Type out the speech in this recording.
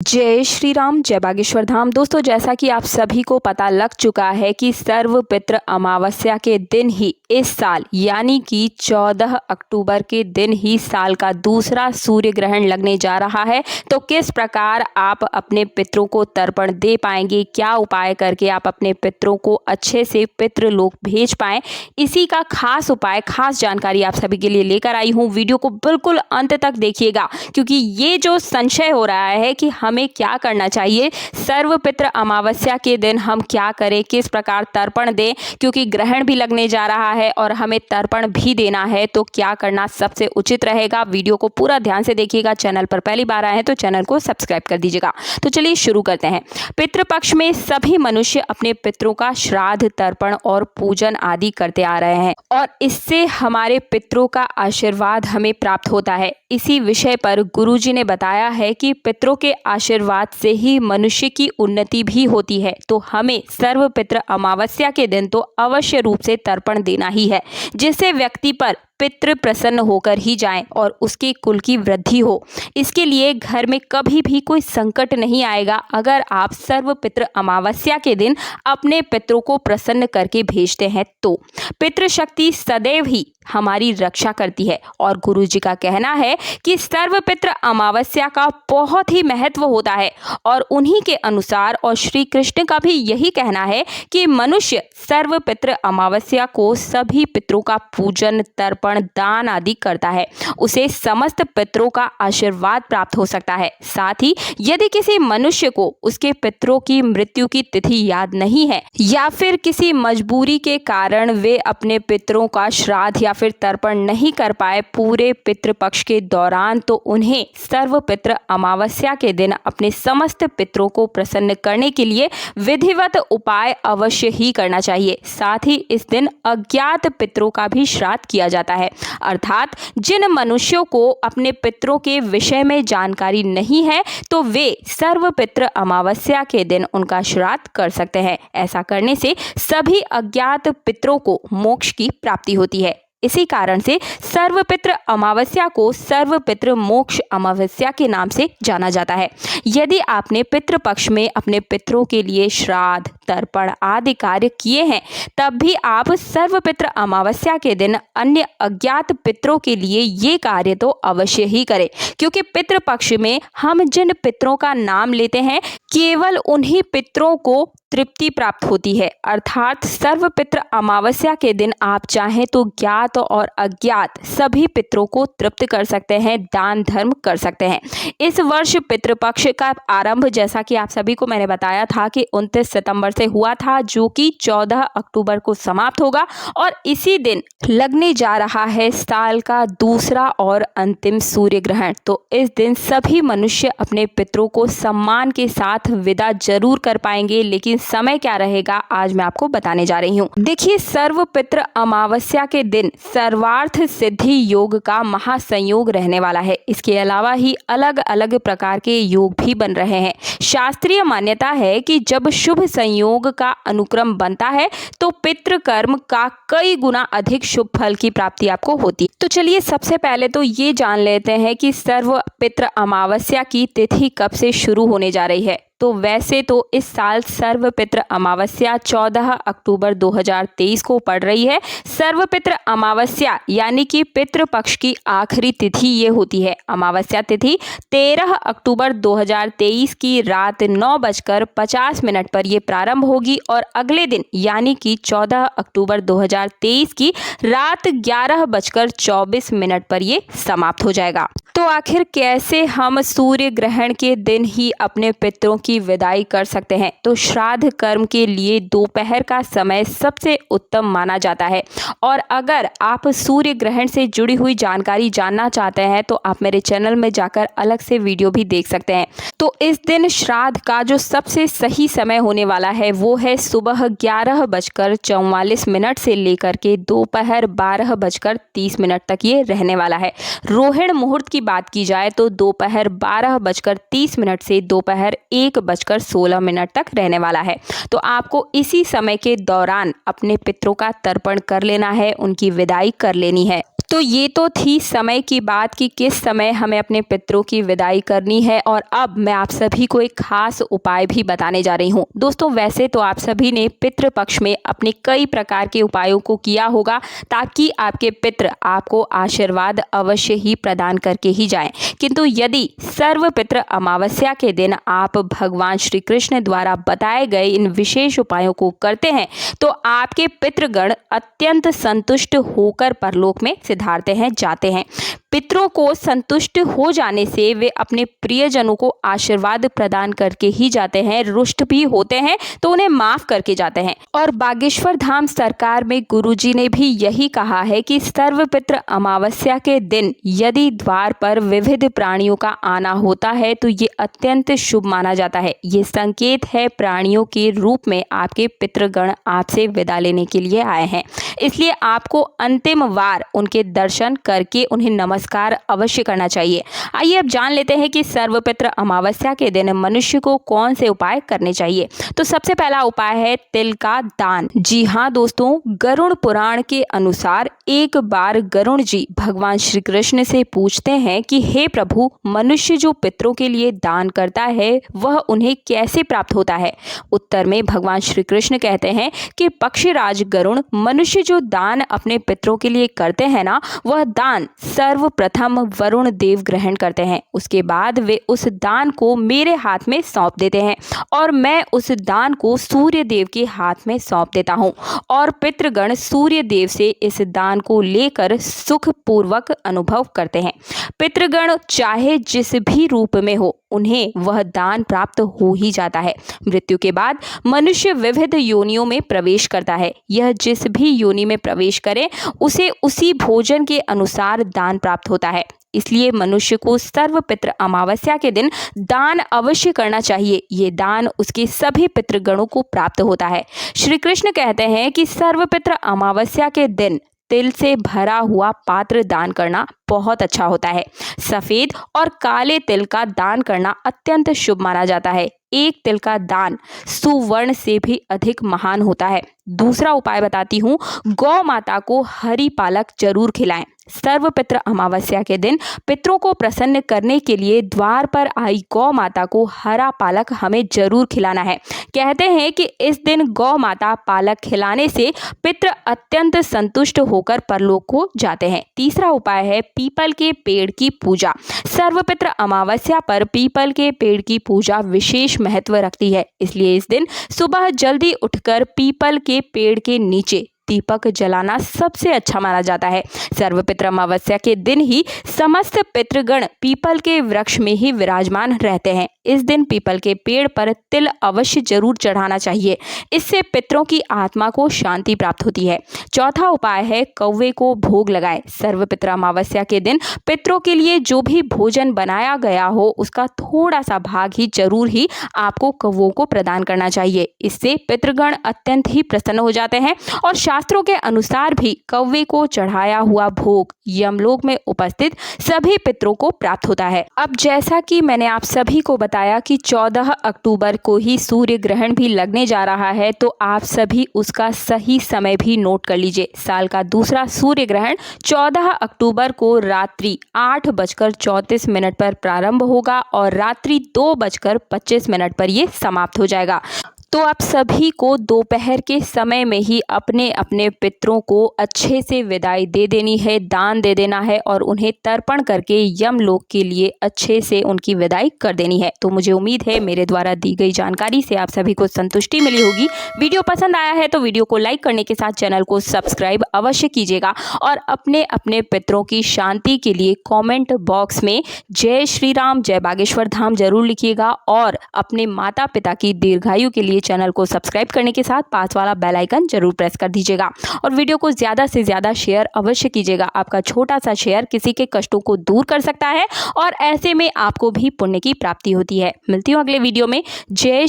जय श्री राम, जय बागेश्वर धाम। दोस्तों, जैसा कि आप सभी को पता लग चुका है कि सर्वपित्र अमावस्या के दिन ही इस साल यानी कि 14 अक्टूबर के दिन ही साल का दूसरा सूर्य ग्रहण लगने जा रहा है। तो किस प्रकार आप अपने पितरों को तर्पण दे पाएंगे, क्या उपाय करके आप अपने पितरों को अच्छे से पितृलोक भेज पाएं, इसी का खास उपाय, खास जानकारी आप सभी के लिए लेकर आई हूँ। वीडियो को बिल्कुल अंत तक देखिएगा, क्योंकि ये जो संशय हो रहा है कि हमें क्या करना चाहिए, सर्वपित्र अमावस्या के दिन हम क्या करें, किस प्रकार तर्पण दें, क्योंकि ग्रहण भी लगने जा रहा है और हमें तर्पण भी देना है, तो क्या करना सबसे उचित रहेगा। वीडियो को पूरा ध्यान से देखिएगा। चैनल पर पहली बार आए हैं तो चैनल को सब्सक्राइब कर दीजिएगा। तो चलिए शुरू करते हैं। पितृपक्ष में सभी मनुष्य अपने पितरों का श्राद्ध, तर्पण और पूजन आदि करते आ रहे हैं और इससे हमारे पितरों का आशीर्वाद हमें प्राप्त होता है। इसी विषय पर गुरुजी ने बताया है कि पितरों के आशीर्वाद से ही मनुष्य की उन्नति भी होती है। तो हमें सर्वपित्र अमावस्या के दिन तो अवश्य रूप से तर्पण देना ही है, जिससे व्यक्ति पर पितृ प्रसन्न होकर ही जाएं और उसके कुल की वृद्धि हो। इसके लिए घर में कभी भी कोई संकट नहीं आएगा अगर आप सर्वपित्र अमावस्या के दिन अपने पितरों को प्रसन्न करके भेजते हैं। तो पितृशक्ति सदैव ही हमारी रक्षा करती है और गुरुजी का कहना है कि सर्वपित्र अमावस्या का बहुत ही महत्व होता है और उन्हीं के अनुसार और श्री कृष्ण का भी यही कहना है कि मनुष्य सर्वपित्र अमावस्या को सभी पितरों का पूजन, तर्पण, दान आदि करता है, उसे समस्त पितरों का आशीर्वाद प्राप्त हो सकता है। साथ ही यदि किसी मनुष्य को उसके पितरों की मृत्यु की तिथि याद नहीं है या फिर किसी मजबूरी के कारण वे अपने पितरों का श्राद्ध या फिर तर्पण नहीं कर पाए पूरे पितृपक्ष के दौरान, तो उन्हें सर्वपित्र अमावस्या के दिन अपने समस्त पितरों को प्रसन्न करने के लिए विधिवत उपाय अवश्य ही करना चाहिए। साथ ही इस दिन अज्ञात पितरों का भी श्राद्ध किया जाता है, अर्थात जिन मनुष्यों को अपने पितरों के विषय में जानकारी नहीं है तो वे सर्वपित्र अमावस्या के दिन उनका श्राद्ध कर सकते हैं। ऐसा करने से सभी अज्ञात पितरों को मोक्ष की प्राप्ति होती है। इसी कारण से सर्वपित्र अमावस्या को सर्वपित्र मोक्ष अमावस्या के नाम से जाना जाता है। यदि आपने पितृपक्ष में अपने पितरों के लिए श्राद्ध, तर्पण आदि कार्य किए हैं, तब भी आप सर्वपित्र अमावस्या के दिन अन्य अज्ञात पितरों के लिए ये कार्य तो अवश्य ही करें, क्योंकि पितृपक्ष में हम जिन पितरों का नाम लेते हैं केवल उन्हीं पितरों को तृप्ति प्राप्त होती है। अर्थात सर्वपित्र अमावस्या के दिन आप चाहें तो ज्ञात और अज्ञात सभी पितरों को तृप्त कर सकते हैं, दान धर्म कर सकते हैं। इस वर्ष पितृपक्ष का आरंभ, जैसा कि आप सभी को मैंने बताया था कि 29 सितंबर से हुआ था, जो कि 14 अक्टूबर को समाप्त होगा और इसी दिन लगने जा रहा है साल का दूसरा और अंतिम सूर्य ग्रहण। तो इस दिन सभी मनुष्य अपने पितरों को सम्मान के साथ विदा जरूर कर पाएंगे, लेकिन समय क्या रहेगा आज मैं आपको बताने जा रही हूँ। देखिए, सर्वपित्र अमावस्या के दिन सर्वार्थ सिद्धि योग का महासंयोग रहने वाला है। इसके अलावा ही अलग अलग प्रकार के योग भी बन रहे हैं। शास्त्रीय मान्यता है कि जब शुभ संयोग का अनुक्रम बनता है तो पितृ कर्म का कई गुना अधिक शुभ फल की प्राप्ति आपको होती है। तो चलिए सबसे पहले तो ये जान लेते हैं कि सर्वपित्र अमावस्या की तिथि कब से शुरू होने जा रही है। तो वैसे तो इस साल सर्वपित्र अमावस्या 14 अक्टूबर 2023 को पड़ रही है। सर्वपित्र अमावस्या यानी कि पितृपक्ष की आखिरी तिथि ये होती है। अमावस्या तिथि 13 अक्टूबर 2023 की रात 9:50 पर ये प्रारंभ होगी और अगले दिन यानी कि 14 अक्टूबर 2023 की रात 11:24 पर ये समाप्त हो जाएगा। तो आखिर कैसे हम सूर्य ग्रहण के दिन ही अपने पितरों की विदाई कर सकते हैं? तो श्राद्ध कर्म के लिए दोपहर का समय सबसे उत्तम माना जाता है और अगर आप सूर्य ग्रहण से जुड़ी हुई जानकारी जानना चाहते हैं तो आप मेरे चैनल में जाकर अलग से वीडियो भी देख सकते हैं। तो इस दिन श्राद्ध का जो सबसे सही समय होने वाला है वो है सुबह 11:44 से लेकर के दोपहर 12:30 तक ये रहने वाला है। रोहिणी मुहूर्त की बात की जाए तो दोपहर 12:30 से दोपहर 1:16 तक रहने वाला है। तो आपको इसी समय के दौरान अपने पितरों का तर्पण कर लेना है, उनकी विदाई कर लेनी है। तो ये तो थी समय की बात कि किस समय हमें अपने पितरों की विदाई करनी है, और अब मैं आप सभी को एक खास उपाय भी बताने जा रही हूँ। दोस्तों, वैसे तो आप सभी ने पितृ पक्ष में अपने कई प्रकार के उपायों को किया होगा ताकि आपके पितृ आपको आशीर्वाद अवश्य ही प्रदान करके ही जाएं। किंतु यदि सर्व पितृ अमावस्या के दिन आप भगवान श्री कृष्ण द्वारा बताए गए इन विशेष उपायों को करते हैं तो आपके पितृगण अत्यंत संतुष्ट होकर परलोक में सिधारते हैं, जाते हैं। पितरों को संतुष्ट हो जाने से वे अपने प्रियजनों को आशीर्वाद प्रदान करके ही जाते हैं, रुष्ट भी होते हैं तो उन्हें माफ करके जाते हैं। और बागेश्वर धाम सरकार में गुरुजी ने भी यही कहा है कि सर्वपितृ अमावस्या के दिन यदि द्वार पर विविध प्राणियों का आना होता है तो ये अत्यंत शुभ माना जाता है। ये संकेत है प्राणियों के रूप में आपके पितृगण आपसे विदा लेने के लिए आए हैं, इसलिए आपको अंतिम बार उनके दर्शन करके उन्हें नमस्कार अवश्य करना चाहिए। आइए अब जान लेते हैं कि सर्वपितृ अमावस्या के दिन मनुष्य को कौन से उपाय करने चाहिए। तो सबसे पहला उपाय है तिल का दान। जी हाँ दोस्तों, गरुड़ पुराण के अनुसार एक बार गरुड़ जी भगवान श्री कृष्ण से पूछते हैं कि हे प्रभु, मनुष्य जो पितरों के लिए दान करता है वह उन्हें कैसे प्राप्त होता है। उत्तर में भगवान श्री कृष्ण कहते हैं कि पक्षीराज गरुड़, मनुष्य जो दान अपने पितरों के लिए करते हैं ना, वह दान सर्वप्रथम वरुण देव ग्रहण करते हैं। उसके बाद वे उस दान को मेरे हाथ में सौंप देते हैं और मैं उस दान को सूर्य देव के हाथ में सौंप देता हूँ और पितृगण सूर्य देव से इस दान को लेकर सुख पूर्वक अनुभव करते हैं। पितृगण चाहे जिस भी रूप में हो, उन्हें वह दान प्राप्त हो ही जाता है। मृत्यु के बाद मनुष्य विविध योनियों में प्रवेश करता है। यह जिस भी योनि में प्रवेश करे उसे उसी भोजन के अनुसार दान प्राप्त होता है। इसलिए मनुष्य को सर्वपितृ अमावस्या के दिन दान अवश्य करना चाहिए। ये दान उसके सभी पितृगणों को प्राप्त होता है। श्री कृष्ण कहते हैं कि सर्वपितृ अमावस्या के दिन तिल से भरा हुआ पात्र दान करना बहुत अच्छा होता है। सफेद और काले तिल का दान करना अत्यंत शुभ माना जाता है। एक तिल का दान सुवर्ण से भी अधिक महान होता है। दूसरा उपाय बताती हूँ, गौ माता को हरी पालक जरूर खिलाएं। सर्वपितृ अमावस्या के दिन पितरों को प्रसन्न करने के लिए द्वार पर आई गौ माता को हरा पालक हमें जरूर खिलाना है। कहते हैं कि इस दिन गौ माता पालक खिलाने से पितृ अत्यंत संतुष्ट होकर परलोक को जाते हैं। तीसरा उपाय है पीपल के पेड़ की पूजा। सर्वपितृ अमावस्या पर पीपल के पेड़ की पूजा विशेष महत्व रखती है, इसलिए इस दिन सुबह जल्दी उठकर पीपल के पेड़ के नीचे दीपक जलाना सबसे अच्छा माना जाता है। सर्वपितृ अमावस्या के दिन ही समस्त पितृगण पीपल के वृक्ष में ही विराजमान रहते हैं। इस दिन पीपल के पेड़ पर तिल अवश्य जरूर चढ़ाना चाहिए, इससे पितरों की आत्मा को शांति प्राप्त होती है। चौथा उपाय है कौवे को भोग लगाएं। सर्वपितृ अमावस्या के दिन पितरों के लिए जो भी भोजन बनाया गया हो उसका थोड़ा सा भाग ही जरूर ही आपको कौवों को प्रदान करना चाहिए। इससे पितृगण अत्यंत ही प्रसन्न हो जाते हैं और शास्त्रों के अनुसार भी कौवे को चढ़ाया हुआ भोग यमलोक में उपस्थित सभी पितरों को प्राप्त होता है। अब जैसा कि मैंने आप सभी को बताया कि 14 अक्टूबर को ही सूर्य ग्रहण भी लगने जा रहा है, तो आप सभी उसका सही समय भी नोट कर लीजिए। साल का दूसरा सूर्य ग्रहण 14 अक्टूबर को रात्रि 8:34 पर प्रारंभ होगा और रात्रि 2:25 पर ये समाप्त हो जाएगा। तो आप सभी को दोपहर के समय में ही अपने अपने पितरों को अच्छे से विदाई दे देनी है, दान दे देना है और उन्हें तर्पण करके यमलोक के लिए अच्छे से उनकी विदाई कर देनी है। तो मुझे उम्मीद है मेरे द्वारा दी गई जानकारी से आप सभी को संतुष्टि मिली होगी। वीडियो पसंद आया है तो वीडियो को लाइक करने के साथ चैनल को सब्सक्राइब अवश्य कीजिएगा और अपने अपने पितरों की शांति के लिए कॉमेंट बॉक्स में जय श्री राम, जय बागेश्वर धाम जरूर लिखिएगा और अपने माता पिता की दीर्घायु के लिए चैनल को सब्सक्राइब करने के साथ पास वाला बेल आइकन जरूर प्रेस कर दीजिएगा और वीडियो को ज्यादा से ज्यादा शेयर अवश्य कीजिएगा। आपका छोटा सा शेयर किसी के कष्टों को दूर कर सकता है और ऐसे में आपको भी पुण्य की प्राप्ति होती है। मिलती हूँ अगले वीडियो में। जय